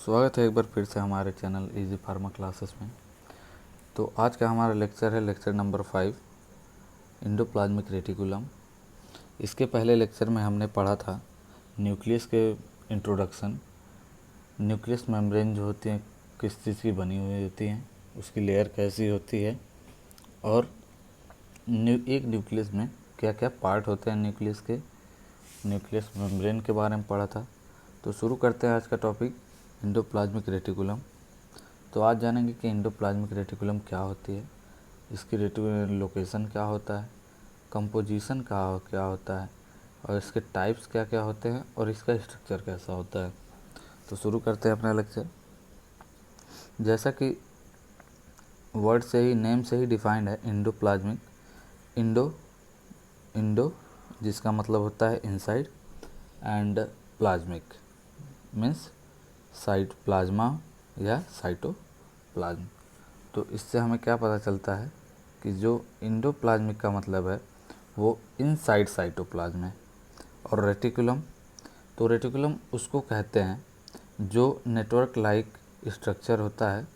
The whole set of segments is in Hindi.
स्वागत है एक बार फिर से हमारे चैनल इजी फार्मा क्लासेस में। तो आज का हमारा लेक्चर है लेक्चर नंबर 5 एंडोप्लाज्मिक रेटिकुलम। इसके पहले लेक्चर में हमने पढ़ा था न्यूक्लियस के इंट्रोडक्शन। न्यूक्लियस मेम्ब्रेन जो होती है किस चीज़ की बनी हुई होती हैं, उसकी लेयर कैसी होती है और एक न्यूक्लियस में क्या क्या पार्ट होते हैं न्यूक्लियस के, न्यूक्लियस मेम्ब्रेन के बारे में पढ़ा था। तो शुरू करते हैं आज का टॉपिक एंडोप्लाज्मिक रेटिकुलम। तो आज जानेंगे कि एंडोप्लाज्मिक रेटिकुलम क्या होती है, इसकी लोकेशन क्या होता है, कंपोजिशन क्या होता है और इसके टाइप्स क्या क्या होते हैं और इसका स्ट्रक्चर कैसा होता है। तो शुरू करते हैं अपना लेक्चर। जैसा कि वर्ड से ही, नेम से ही डिफाइंड है एंडोप्लाज्मिक। इंडो जिसका मतलब होता है inside and plasmic means cytoplasm या साइटोप्लाज्म। तो इससे हमें क्या पता चलता है कि जो एंडोप्लाज्मिक का मतलब है वो इनसाइड साइटोप्लाज्म है। और रेटिकुलम, तो रेटिकुलम उसको कहते हैं जो नेटवर्क लाइक स्ट्रक्चर होता है,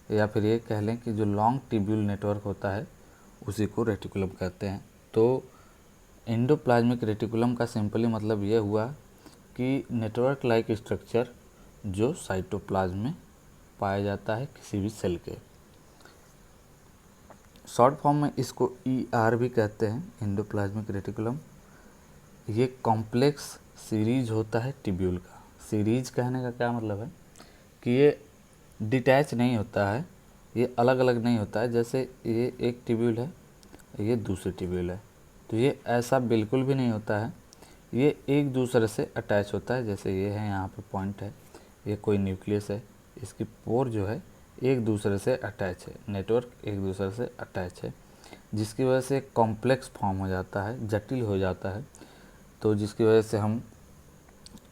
या फिर ये कह लें कि जो लॉन्ग ट्यूब्यूल नेटवर्क होता है उसी को रेटिकुलम कहते हैं। तो एंडोप्लाज्मिक रेटिकुलम का सिंपली मतलब ये हुआ कि नेटवर्क लाइक स्ट्रक्चर जो साइटोप्लाज्म में पाया जाता है किसी भी सेल के। शॉर्ट फॉर्म में इसको ER भी कहते हैं, एंडोप्लाज्मिक रेटिकुलम। ये कॉम्प्लेक्स सीरीज होता है ट्यूब्यूल का। सीरीज कहने का क्या मतलब है कि ये डिटैच नहीं होता है, ये अलग अलग नहीं होता है। जैसे ये एक ट्यूब्यूल है, ये दूसरी ट्यूब्यूल है, तो ये ऐसा बिल्कुल भी नहीं होता है। ये एक दूसरे से अटैच होता है। जैसे ये है, यहाँ पे पॉइंट है, ये कोई न्यूक्लियस है, इसकी पोर जो है एक दूसरे से अटैच है, नेटवर्क एक दूसरे से अटैच है, जिसकी वजह से कॉम्प्लेक्स फॉर्म हो जाता है, जटिल हो जाता है। तो जिसकी वजह से हम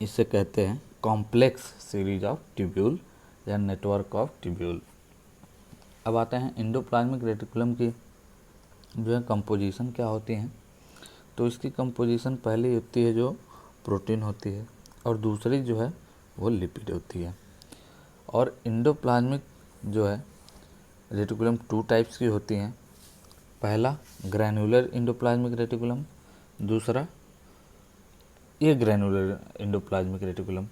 इसे कहते हैं कॉम्प्लेक्स सीरीज ऑफ ट्यूब्यूल या नेटवर्क ऑफ ट्यूब्यूल। अब आते हैं एंडोप्लाज्मिक रेटिकुलम की जो है कंपोजिशन क्या होती है। तो इसकी कंपोजिशन पहली होती है जो प्रोटीन होती है और दूसरी जो है वो लिपिड होती है। और एंडोप्लाज्मिक जो है रेटिकुलम 2 टाइप्स की होती हैं। पहला ग्रैन्युलर एंडोप्लाज्मिक रेटिकुलम, दूसरा ये ग्रैन्युलर एंडोप्लाज्मिक रेटिकुलम।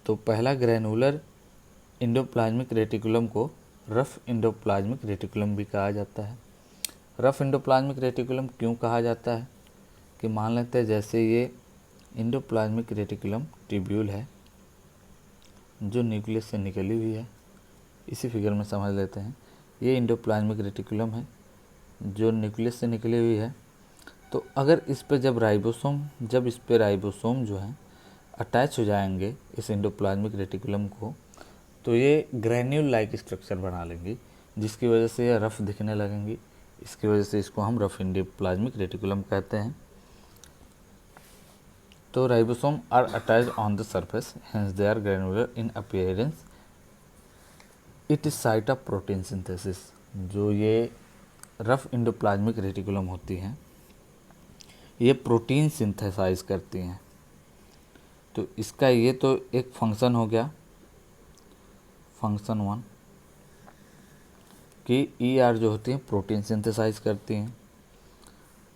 तो पहला ग्रैन्युलर एंडोप्लाज्मिक रेटिकुलम को रफ एंडोप्लाज्मिक रेटिकुलम भी कहा जाता है। रफ एंडोप्लाज्मिक रेटिकुलम क्यों कहा जाता है कि मान लेते हैं जैसे ये एंडोप्लाज्मिक रेटिकुलम ट्यूब्यूल है जो न्यूक्लियस से निकली हुई है। इसी फिगर में समझ लेते हैं, ये एंडोप्लाज्मिक रेटिकुलम है जो न्यूक्लियस से निकली हुई है। तो अगर इस पे जब इस पे राइबोसोम जो है अटैच हो जाएंगे इस एंडोप्लाज्मिक रेटिकुलम को, तो ये ग्रैन्यूल लाइक स्ट्रक्चर बना लेंगी, जिसकी वजह से ये रफ दिखने लगेंगी। इसकी वजह से इसको हम रफ एंडोप्लाज्मिक रेटिकुलम कहते हैं। तो ribosome are attached on the surface, hence they are granular in appearance. It is site of protein synthesis. जो ये रफ एंडोप्लाज्मिक रेटिकुलम होती हैं ये प्रोटीन सिंथेसाइज करती हैं। तो इसका ये तो एक फंक्शन हो गया, फंक्शन 1 कि ER जो होती हैं प्रोटीन सिंथेसाइज करती हैं।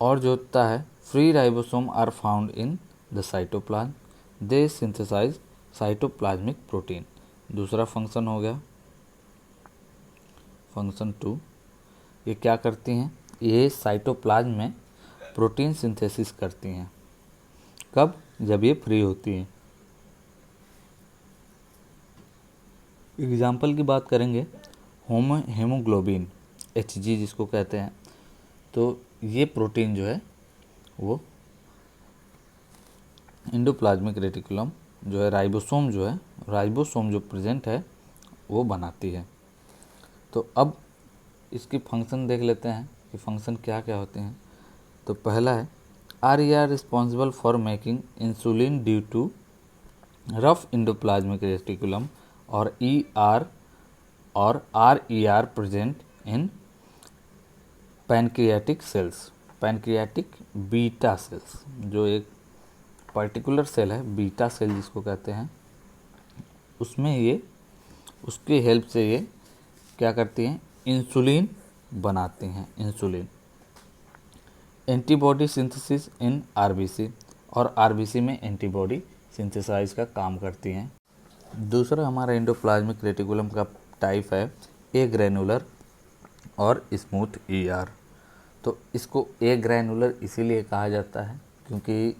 और जो होता है free ribosome are found in the cytoplasm, they synthesize cytoplasmic protein. दूसरा फंक्शन हो गया फंक्शन 2। ये क्या करती हैं, ये साइटोप्लाज्म में प्रोटीन सिंथेसिस करती हैं। कब? जब ये फ्री होती हैं। एग्जाम्पल की बात करेंगे, हेमोग्लोबिन Hg जिसको कहते हैं। तो ये प्रोटीन जो है वो एंडोप्लाज्मिक रेटिकुलम जो है राइबोसोम जो प्रेजेंट है वो बनाती है। तो अब इसकी फंक्शन देख लेते हैं कि फंक्शन क्या क्या होते हैं। तो पहला है RER responsible for making insulin due to rough endoplasmic reticulum और ER और RER present in pancreatic cells, pancreatic beta cells. जो एक पर्टिकुलर सेल है बीटा सेल जिसको कहते हैं, उसमें ये उसकी हेल्प से ये क्या करती हैं, इंसुलिन बनाती हैं, insulin. Antibody synthesis in RBC, और आरबीसी में एंटीबॉडी सिंथेसाइज का काम करती हैं। दूसरा हमारा एंडोप्लाज्मिक रेटिकुलम का टाइप है ए ग्रैनुलर और स्मूथ ईआर। तो इसको ए ग्रैनुलर इसीलिए कहा जाता है क्योंकि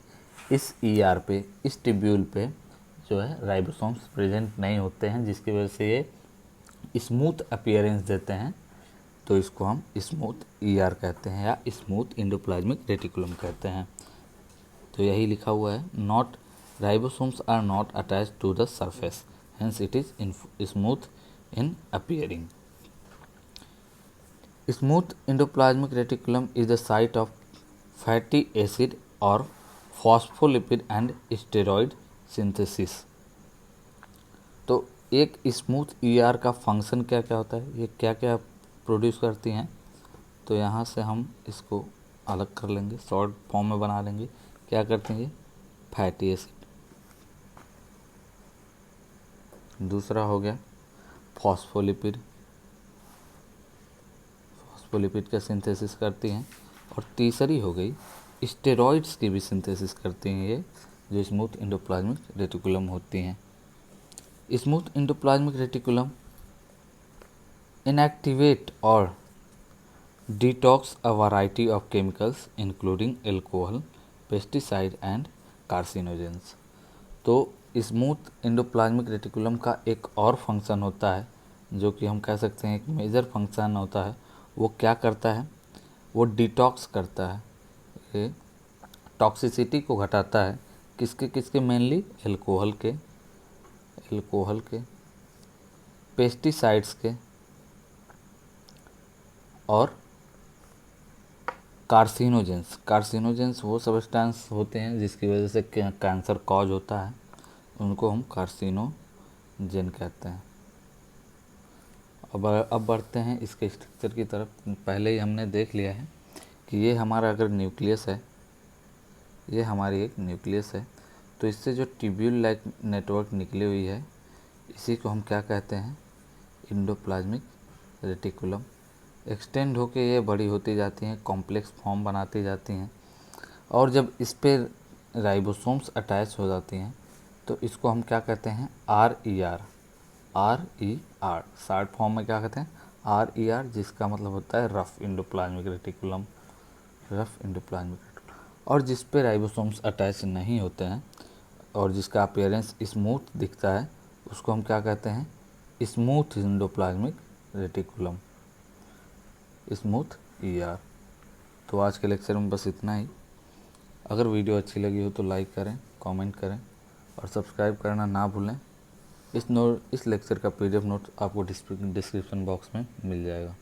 इस ईआर पे, इस टिब्यूल पे जो है राइबोसोम्स प्रेजेंट नहीं होते हैं, जिसकी वजह से ये स्मूथ अपीयरेंस देते हैं। तो इसको हम स्मूथ ईआर कहते हैं या स्मूथ एंडोप्लाज्मिक रेटिकुलम कहते हैं। तो यही लिखा हुआ है, not ribosomes are not attached to the surface, hence it is smooth in appearing. Smooth endoplasmic reticulum is the site of fatty acid or phospholipid and steroid synthesis। तो एक स्मूथ ईआर का फंक्शन क्या क्या होता है, ये क्या क्या प्रोड्यूस करती हैं, तो यहाँ से हम इसको अलग कर लेंगे, शॉर्ट फॉर्म में बना लेंगे। क्या करते हैं, फैटी एसिड। दूसरा हो गया फॉस्फोलिपिड, फॉस्फोलिपिड का सिंथेसिस करती हैं। और तीसरी हो गई स्टेरॉइड्स की भी सिंथेसिस करती हैं ये, जो स्मूथ एंडोप्लाज्मिक रेटिकुलम होती हैं। स्मूथ एंडोप्लाज्मिक रेटिकुलम इनएक्टिवेट और detox a variety of chemicals including alcohol, pesticide and carcinogens. तो स्मूथ एंडोप्लाज्मिक रेटिकुलम का एक और फंक्शन होता है, जो कि हम कह सकते हैं एक मेजर फंक्शन होता है। वो क्या करता है, वो डिटॉक्स करता है, ये टॉक्सिसिटी को घटाता है। किसके किसके, मेनली एल्कोहल के, पेस्टिसाइड्स के और कार्सिनोजेंस वो सब्सटेंस होते हैं जिसकी वजह से कैंसर कॉज होता है, उनको हम कार्सिनोजेन कहते हैं। अब बढ़ते हैं इसके स्ट्रक्चर की तरफ। पहले ही हमने देख लिया है कि ये हमारा अगर न्यूक्लियस है, ये हमारी एक न्यूक्लियस है, तो इससे जो ट्यूब्यूल लाइक नेटवर्क निकली हुई है, इसी को हम क्या कहते हैं, एंडोप्लाज्मिक रेटिकुलम। एक्सटेंड होके ये बड़ी होती जाती हैं, कॉम्प्लेक्स फॉर्म बनाती जाती हैं, और जब इस पर राइबोसोम्स अटैच हो जाती हैं तो इसको हम क्या कहते हैं, RER, शॉर्ट फॉर्म में क्या कहते हैं, RER, जिसका मतलब होता है rough endoplasmic reticulum, rough endoplasmic reticulum. और जिस पे राइबोसोम्स अटैच नहीं होते हैं और जिसका अपीयरेंस स्मूथ दिखता है, उसको हम क्या कहते हैं, smooth endoplasmic reticulum, smooth ER। तो आज के लेक्चर में बस इतना ही। अगर वीडियो अच्छी लगी हो तो लाइक करें, कमेंट करें और सब्सक्राइब करना ना भूलें। इस लेक्चर का PDF नोट आपको डिस्क्रिप्शन बॉक्स में मिल जाएगा।